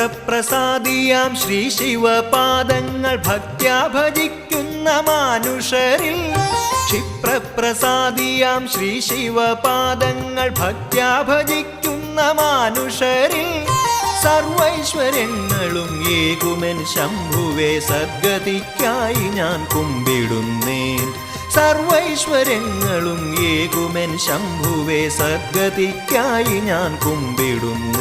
ക്ഷിപ്രപ്രസാദിയാം ശ്രീ ശിവപാദങ്ങൾ ഭക്ത്യാ ഭജിക്കുന്ന മാനുഷരിൽ ക്ഷിപ്രപ്രസാദിയാം ശ്രീ ശിവപാദങ്ങൾ ഭക്ത്യാ ഭജിക്കുന്ന മാനുഷരിൽ സർവൈശ്വര്യങ്ങളും ഏകുമെൻ ശംഭുവേ സദ്ഗതിക്കായി ഞാൻ കുമ്പിടുന്നേൻ സർവൈശ്വര്യങ്ങളും ഏകുമെൻ ശംഭുവേ സദ്ഗതിക്കായി ഞാൻ കുമ്പിടുന്നു